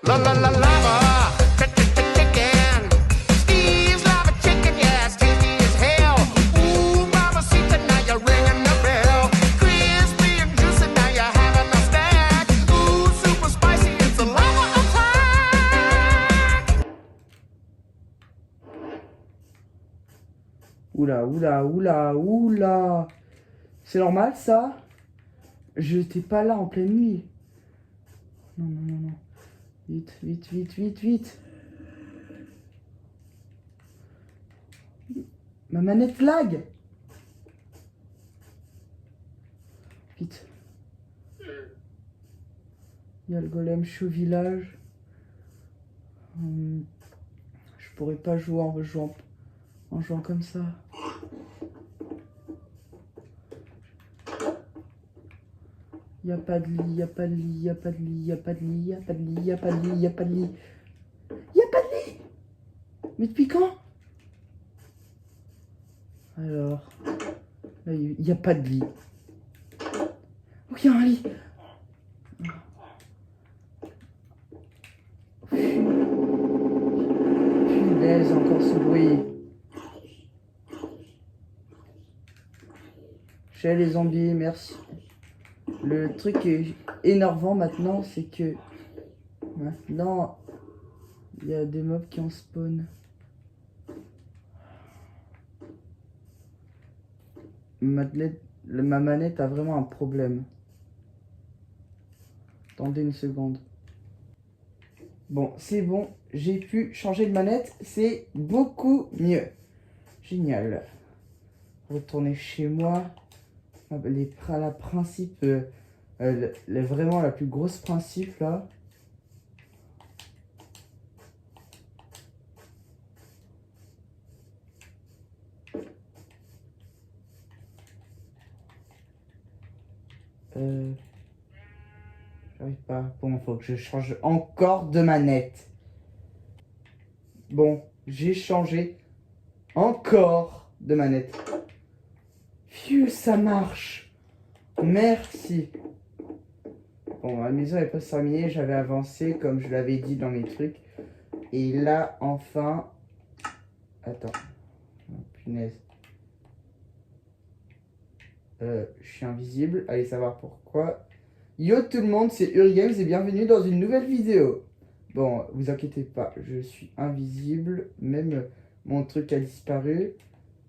La la la lava, chicken. Steve's lava chicken, yeah, it's tasty as hell. Ooh, mamacita, now you're ringing the bell. Crispy and juicy, now you're having a snack. Ooh, super spicy, it's a lava attack. Oula, oula, oula, oula. C'est normal ça? J'étais pas là en pleine nuit. Non, non, non, non. Vite, vite, vite, vite, vite. Ma manette lag. Vite. Il y a le golem chaud village. Je pourrais pas jouer en jouant comme ça. Y a pas de lit, y a pas de lit, y a pas de lit, y a pas de lit, y a pas de lit, y a pas de lit, y a pas de lit. Y a pas de lit. Mais depuis quand? Alors, là, il y a pas de lit. Oh, il y a un lit. Punaise, encore ce bruit. Chez les zombies, merci. Le truc qui est énervant maintenant, c'est que maintenant il y a des mobs qui en spawn. Ma manette a vraiment un problème. Attendez une seconde. Bon, c'est bon, j'ai pu changer de manette, c'est beaucoup mieux. Génial. Retourner chez moi. La principe, vraiment la plus grosse principe là. J'arrive pas. Bon, faut que je change encore de manette. Bon, j'ai changé encore de manette. Phew, ça marche. Merci. Bon, la maison n'est pas terminée. J'avais avancé comme je l'avais dit dans mes trucs. Et là, enfin... Attends. Oh, punaise. Je suis invisible. Allez savoir pourquoi. Yo tout le monde, c'est Urigames et bienvenue dans une nouvelle vidéo. Bon, vous inquiétez pas, je suis invisible. Même mon truc a disparu.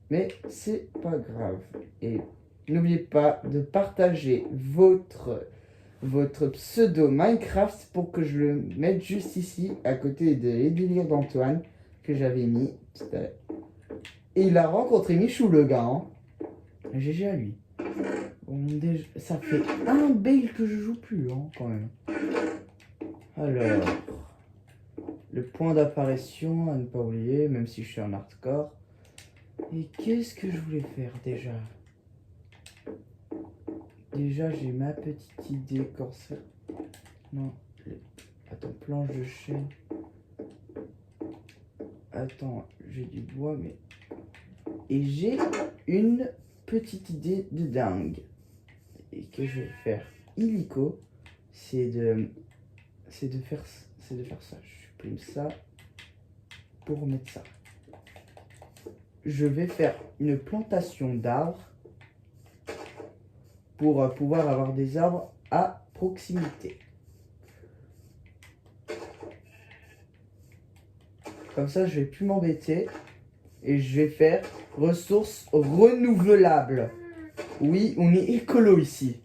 Mais c'est pas grave. Et n'oubliez pas de partager votre pseudo Minecraft pour que je le mette juste ici, à côté de les délires d'Antoine, que j'avais mis tout à l'heure. Et il a rencontré Michou le gars. Hein. GG à lui. Bon, déjà, ça fait un bail que je joue plus, hein, quand même. Alors, le point d'apparition à ne pas oublier, même si je suis en hardcore. Et qu'est-ce que je voulais faire déjà? Déjà, j'ai ma petite idée corsaire. Non, attends, planche de chêne. Attends, j'ai du bois, mais... Et j'ai une petite idée de dingue. Et que je vais faire illico, c'est de faire ça. Je supprime ça pour mettre ça. Je vais faire une plantation d'arbres pour pouvoir avoir des arbres à proximité. Comme ça, je vais plus m'embêter et je vais faire ressources renouvelables. Oui, on est écolo ici.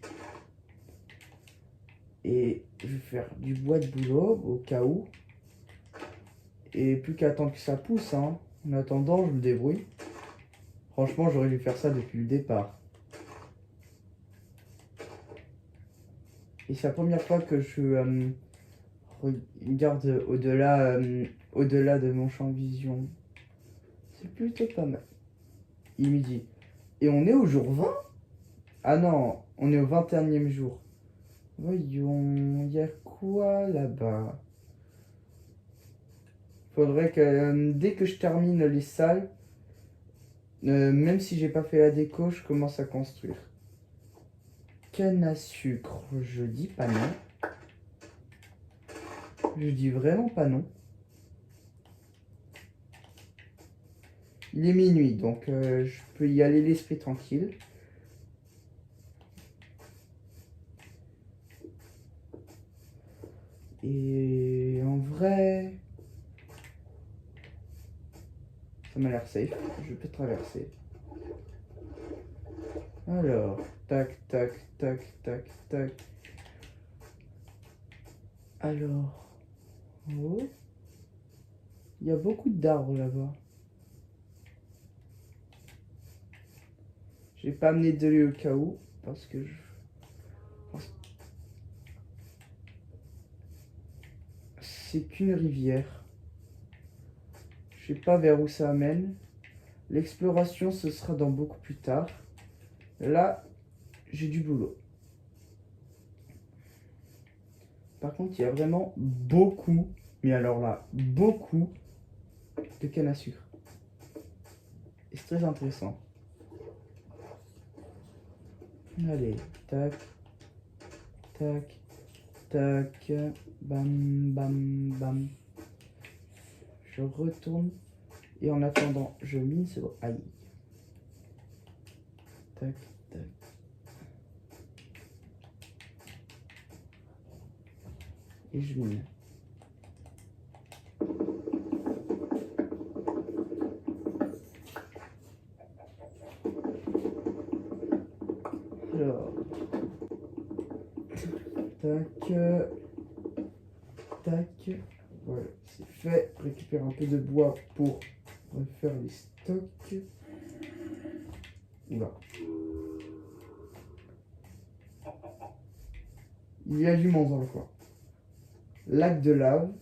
Et je vais faire du bois de boulot au cas où. Et plus qu'à attendre que ça pousse, hein. En attendant, je me débrouille. Franchement, j'aurais dû faire ça depuis le départ. Et c'est la première fois que je regarde au-delà de mon champ de vision. C'est plutôt pas mal. Il me dit. Et on est au jour 20? Ah non, on est au 21e jour. Voyons, il y a quoi là-bas? Faudrait que dès que je termine les salles, même si j'ai pas fait la déco, je commence à construire. Canne à sucre, je dis pas non. Je dis vraiment pas non. Il est minuit, donc je peux y aller l'esprit tranquille. Et en vrai, ça m'a l'air safe. Je peux traverser. Alors, tac, tac, tac, tac, tac. Alors, oh, il y a beaucoup d'arbres là-bas. J'ai pas amené de l'eau au cas où, parce que c'est qu'une rivière. Je sais pas vers où ça amène. L'exploration, ce sera dans beaucoup plus tard. Là, j'ai du boulot. Par contre, il y a vraiment beaucoup, mais alors là, beaucoup de canne à sucre. Et c'est très intéressant. Allez, tac, tac, tac, bam, bam, bam. Je retourne. Et en attendant, je mine ce... Aïe. Tac, tac. Et je mine. Alors. Tac. Tac. Voilà, c'est fait. Récupère un peu de bois pour refaire les stocks. Oula. Il y a du monde dans le coin. Lac de lave.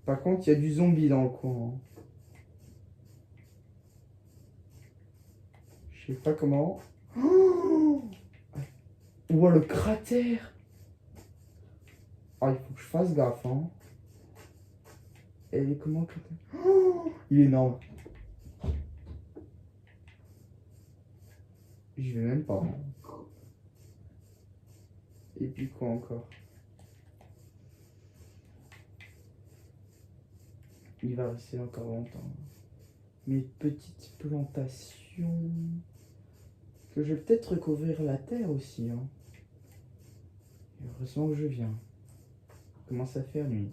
Par contre, il y a du zombie dans le coin. Je sais pas comment. Oh, ouah, le cratère. Ah, il faut que je fasse gaffe, hein. Elle est comment le cratère? Oh, il est énorme. J'y vais même pas. Et puis quoi encore? Il va rester encore longtemps. Mes petites plantations. Que je vais peut-être recouvrir la terre aussi. Hein. Et heureusement que je viens. Il commence à faire nuit.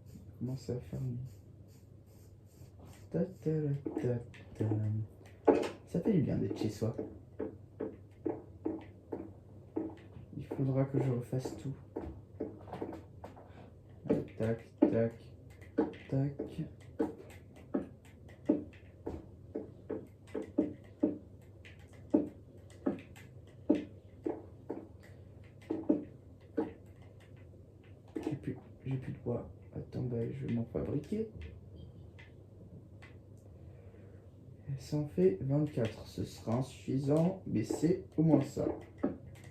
Il commence à faire nuit. Ta, ta, ta, ta. Ça fait du bien d'être chez soi. Il faudra que je refasse tout. Tac, tac, tac. J'ai plus de bois. Attends, bah, je vais m'en fabriquer. Ça en fait 24. Ce sera insuffisant, mais c'est au moins ça.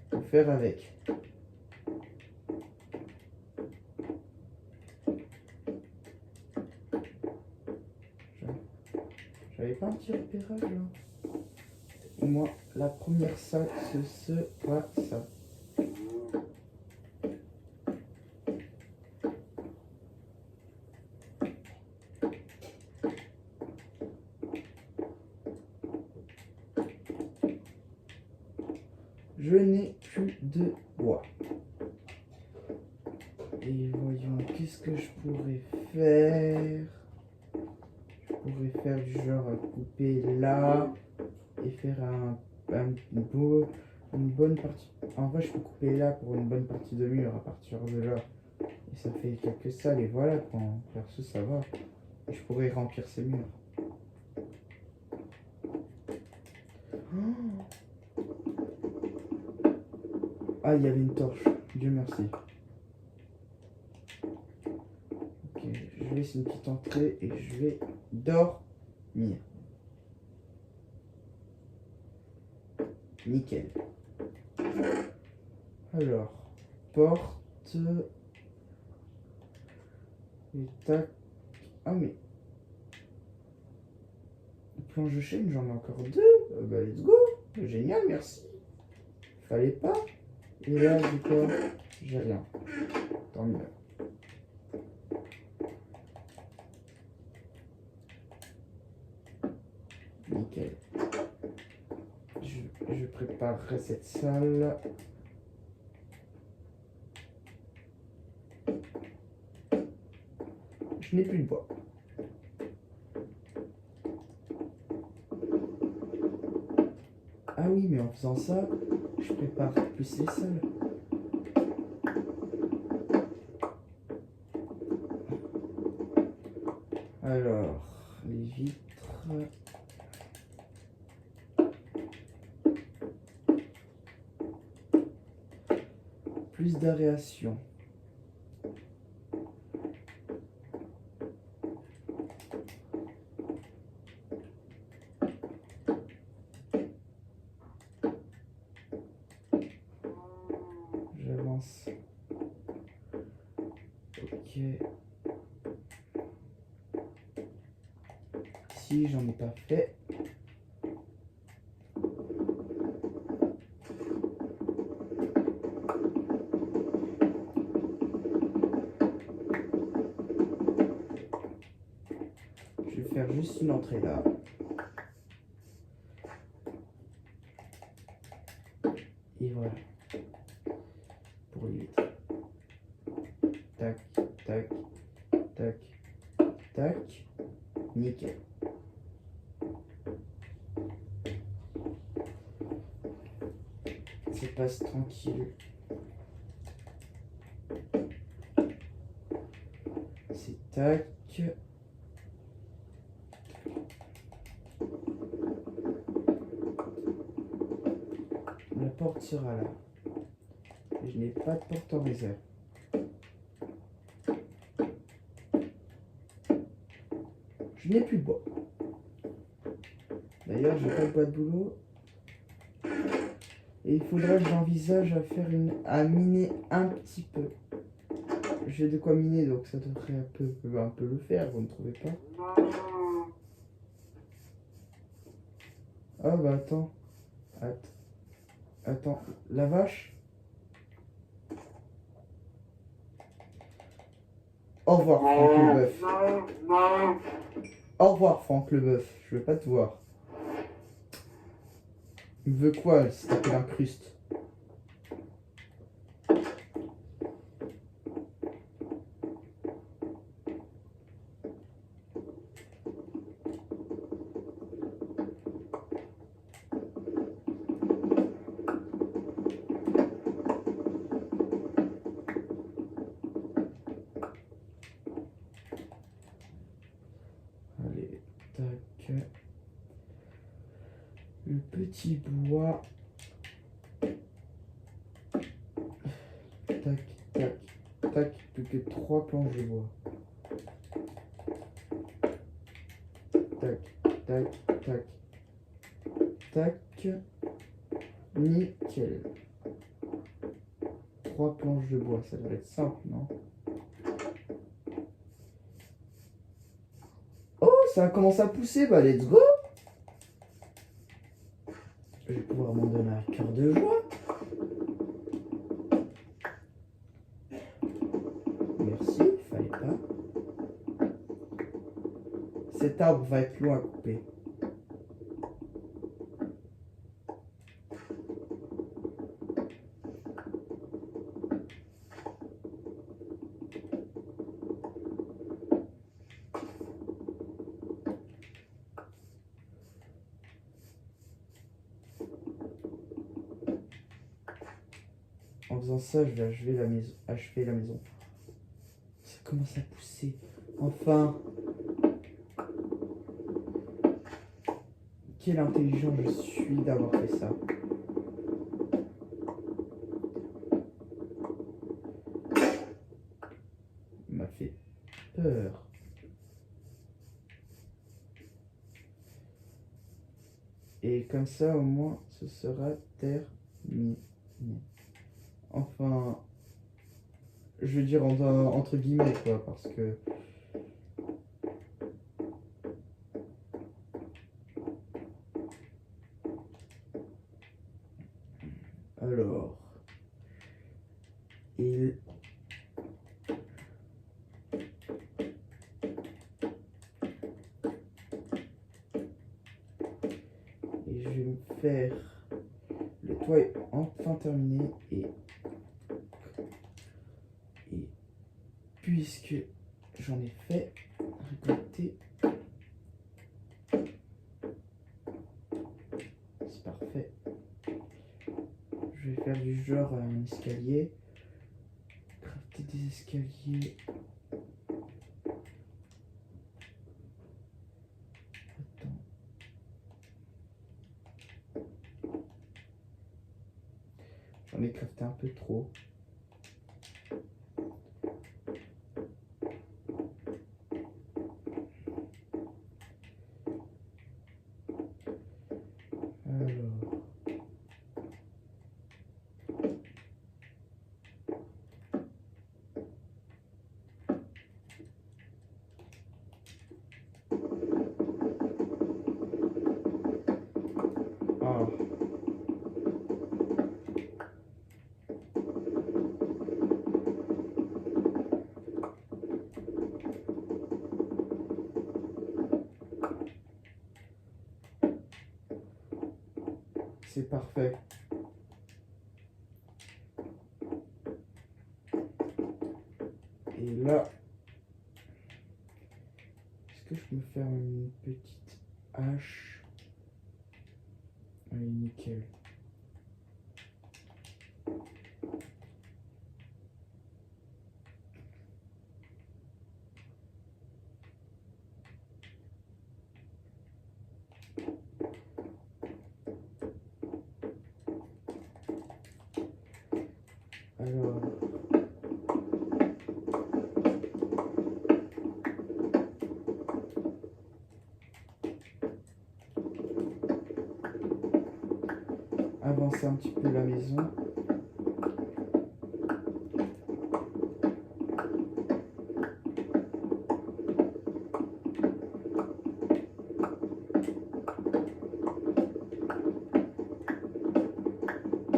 Faut faire avec. J'avais pas un petit repérage là. Au moins, la première salle, ce sera ça. Je n'ai plus de bois. Et voyons, qu'est-ce que je pourrais faire? Je pourrais faire du genre couper là et faire une bonne partie. En vrai, je peux couper là pour une bonne partie de mur à partir de là. Et ça fait quelques salles et voilà, quand perso ça va. Et je pourrais remplir ces murs. Oh, ah, il y avait une torche. Dieu merci. Ok, je laisse une petite entrée et je vais dormir. Nickel. Alors, porte. Et tac. Ah, mais. Planche de chaîne, j'en ai encore deux. Bah, let's go. Génial, merci. Fallait pas. Et là, j'ai quoi? J'ai rien. tant mieux. Nickel. Je préparerai cette salle. Je n'ai plus de bois. Ah oui, mais en faisant ça, je prépare plus les salles. Alors, les vitres. Plus d'aération. J'avance. Ok. Si j'en ai pas fait. Je vais faire juste une entrée là. Et voilà. Pour les vitres. Tac, tac, tac, tac. Nickel. Ça passe tranquille. C'est tac. La porte sera là. Et je n'ai pas de porte en réserve. Je n'ai plus de bois. D'ailleurs, j'ai pas de bois de boulot. Et il faudrait que j'envisage à miner un petit peu. J'ai de quoi miner, donc ça devrait un peu le faire, vous ne trouvez pas? Ah bah attends. Attends, la vache? Au revoir, Franck le bœuf. Au revoir, Franck le bœuf. Je veux pas te voir. Il me veut quoi, si t'appelles incruste? Allez, tac. Le petit bois. Tac, tac, tac. Plus que 3 planches de bois. Tac, tac, tac. Tac. Nickel. 3 planches de bois, ça devrait être simple, non? Oh, ça commence à pousser, bah let's go! Je vais pouvoir m'en donner un cœur de joie. Merci, il fallait pas. Cet arbre va être long à couper. En faisant ça, je vais achever la maison. Ça commence à pousser. Enfin. Quel intelligent je suis d'avoir fait ça. Il m'a fait peur. Et comme ça, au moins, ce sera terminé. Enfin, je veux dire entre guillemets, quoi, parce que... Alors... faire. Le toit est enfin terminé et puisque j'en ai fait, récolter, c'est parfait. Je vais faire du genre un escalier, crafter des escaliers. Attends. J'en ai crafté un peu trop. Alors. Ah. C'est parfait. Et là, est-ce que je peux me faire une petite hache? Allez, nickel. Alors, avancer un petit peu la maison.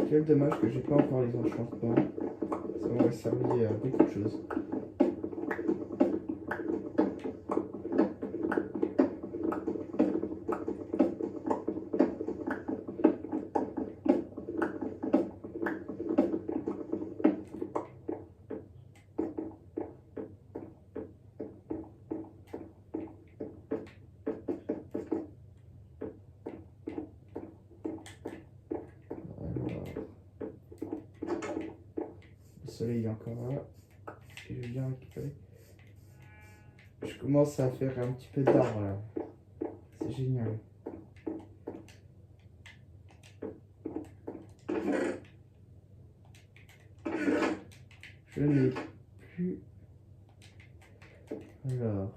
Quel dommage que j'ai pas encore les enchantements. Ça m'aurait servi à beaucoup de choses. Le soleil est encore là. Et je viens récupérer. Je commence à faire un petit peu d'arbres là. C'est génial. Je n'ai plus. Alors.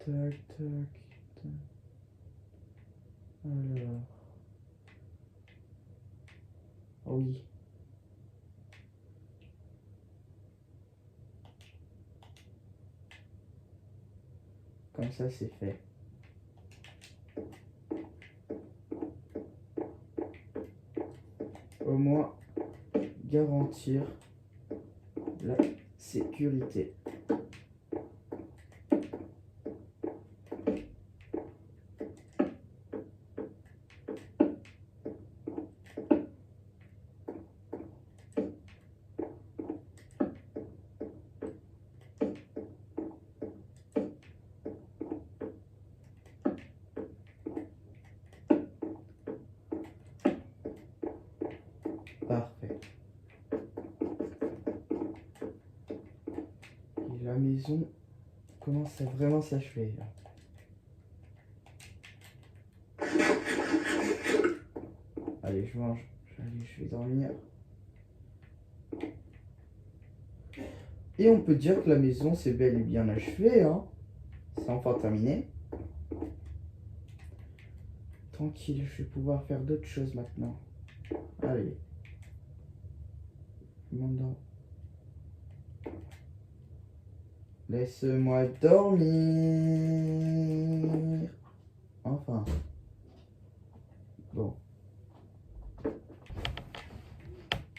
Tac, tac, tac. Alors. Oh oui. Comme ça, c'est fait. Au moins, garantir la sécurité. Parfait. Et la maison commence à vraiment s'achever là. Allez, je mange. Allez, je vais dormir. Et on peut dire que la maison s'est bel et bien achevée, hein. C'est enfin terminé. Tranquille, je vais pouvoir faire d'autres choses maintenant. Allez. Maintenant. Laisse-moi dormir. Enfin. Bon.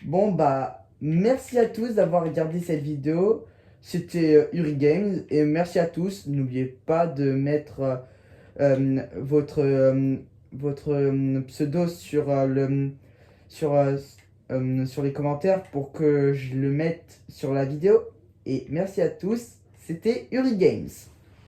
Bon, bah, merci à tous d'avoir regardé cette vidéo. C'était Uri Games. Et merci à tous. N'oubliez pas de mettre votre pseudo sur, sur les commentaires pour que je le mette sur la vidéo. Et merci à tous. C'était Uri Games.